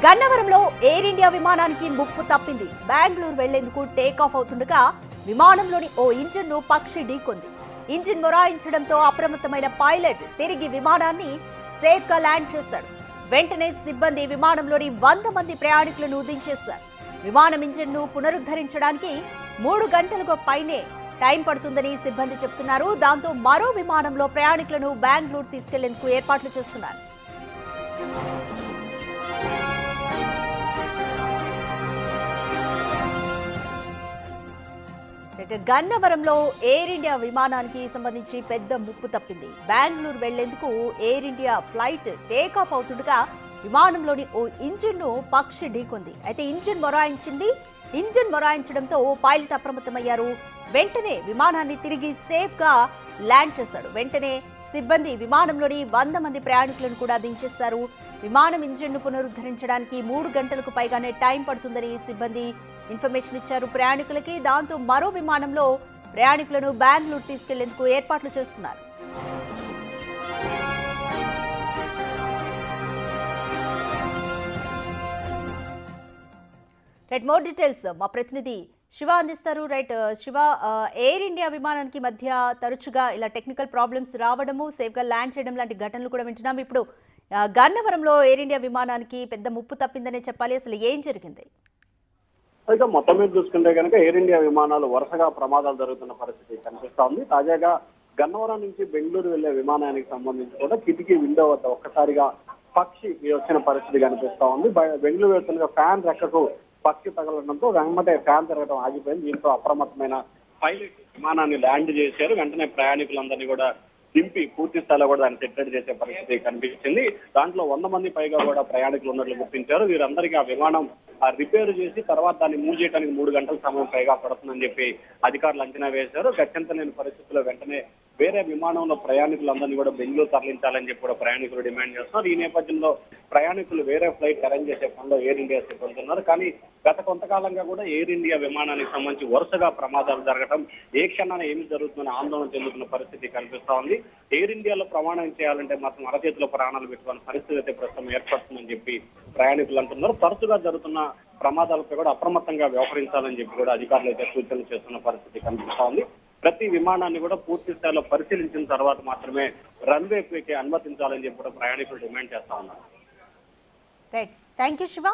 గన్నవరంలో air India విమానానికి ముప్పు తప్పింది. బెంగళూరు వెళ్లేందుకు టేక్ ఆఫ్ అవుతుండగా విమానంలోని ఓ ఇంజిన్ ను పక్షి ఢీకొంది. ఇంజిన్ మొరాయించడంతో అప్రమత్తమైన పైలట్ తిరిగి విమానాన్ని సేఫ్ గా ల్యాండ్ చేశాడు. వెంటనే సిబ్బంది విమానంలోని 100 మంది ప్రయాణికులను దించేశారు. విమానం ఇంజిన్ ను పునరుద్ధరించడానికి 3 గంటలకు పైనే టైం పడుతుందని సిబ్బంది చెబుతున్నారు. దాంతో మరో విమానంలో ప్రయాణికులను బెంగళూరు తీసుకెళ్లేందుకు ఏర్పాట్లు చేస్తున్నారు. గన్నవరంలో ఎయిర్ ఇండియా విమానానికి సంబంధించి పెద్ద ముప్పు తప్పింది. బెంగళూరు వెళ్లేందుకు Air India flight take off అవుతుండగా విమానంలోని ఓ ఇంజిన్ ను పక్షి ఢీకొంది. అయితే ఇంజిన్ మొరాయించడంతో పైలట్ అప్రమత్తమయ్యారు. వెంటనే విమానాన్ని తిరిగి సేఫ్ గా ల్యాండ్ చేశాడు. వెంటనే సిబ్బంది విమానంలోని 100 మంది ప్రయాణికులను కూడా దించేశారు. విమానం ఇంజిన్ ను పునరుద్ధరించడానికి 3 గంటలకు పైగానే టైం పడుతుందని సిబ్బంది ఇన్ఫర్మేషన్ ఇచ్చారు ప్రయాణికులకి. దాంతో మరో విమానంలో ప్రయాణికులను బెంగళూరు తీసుకెళ్లేందుకు ఏర్పాట్లు చేస్తున్నారు. మోర్ డీటెయిల్స్ మా ప్రతినిధి శివ అందిస్తారు. శివ, ఎయిర్ ఇండియా విమానానికి మధ్య తరచుగా ఇలా టెక్నికల్ ప్రాబ్లమ్స్ రావడము, సేఫ్ గా ల్యాండ్ చేయడం లాంటి ఘటనలు కూడా వింటున్నాం. ఇప్పుడు గన్నవరంలో ఎయిర్ ఇండియా విమానానికి పెద్ద ముప్పు తప్పిందనే చెప్పాలి. అసలు ఏం జరిగింది? అయితే మొత్తం మీద చూసుకుంటే కనుక ఎయిర్ ఇండియా విమానాలు వరుసగా ప్రమాదాలు జరుగుతున్న పరిస్థితి కనిపిస్తా ఉంది. తాజాగా గన్నవరం నుంచి బెంగళూరు వెళ్లే విమానానికి సంబంధించి కూడా కిటికీ విండో వద్ద ఒక్కసారిగా పక్షి వచ్చిన పరిస్థితి కనిపిస్తా ఉంది. బెంగళూరు వెళ్తున్న ఫ్యాన్ రెక్కకు పక్షి తగలడంతో వెంటనే ఫ్యాన్ తిరగడం ఆగిపోయింది. దీంతో అప్రమత్తమైన పైలట్ విమానాన్ని ల్యాండ్ చేశారు. వెంటనే ప్రయాణికులందరినీ కూడా దింపి పూర్తి స్థాయిలో కూడా దాన్ని సెటిల్ చేసే పరిస్థితి కనిపించింది. దాంట్లో 100 మంది పైగా కూడా ప్రయాణికులు ఉన్నట్లు గుర్తించారు. వీరందరికీ ఆ విమానం రిపేర్ చేసి తర్వాత దాన్ని మూవ్ చేయడానికి 3 గంటల సమయం పైగా పడుతుందని చెప్పి అధికారులు అంచనా వేశారు. గత్యంతరం లేని పరిస్థితుల్లో వెంటనే వేరే విమానంలో ప్రయాణికులందరినీ కూడా బెంగళూరు తరలించాలని చెప్పి కూడా ప్రయాణికులు డిమాండ్ చేస్తున్నారు. ఈ నేపథ్యంలో ప్రయాణికులు వేరే ఫ్లైట్ అరేంజ్ చేసే పనిలో ఎయిర్ ఇండియా సిబ్బంది. కానీ గత కొంతకాలంగా కూడా ఎయిర్ ఇండియా విమానానికి సంబంధించి వరుసగా ప్రమాదాలు జరగడం, ఏ క్షణాన ఏమి జరుగుతుందని ఆందోళన చెందుతున్న పరిస్థితి కనిపిస్తా ఉంది. ఎయిర్ ఇండియాలో ప్రమాణం చేయాలంటే మాత్రం అరచేతిలో ప్రాణాలు పెట్టుకున్న పరిస్థితి అయితే ప్రస్తుతం ఏర్పడుతుందని చెప్పి ప్రయాణికులు అంటున్నారు. తరచుగా జరుగుతున్న ప్రమాదాలపై కూడా అప్రమత్తంగా వ్యవహరించాలని చెప్పి కూడా అధికారులు అయితే సూచనలు చేస్తున్న పరిస్థితి కనిపిస్తా ఉంది. ప్రతి విమానాన్ని కూడా పూర్తి స్థాయిలో పరిశీలించిన తర్వాత మాత్రమే రన్వేకి అనుమతించాలని చెప్పి కూడా ప్రయాణికులు డిమాండ్ చేస్తా ఉన్నారు. Thank you Shiva.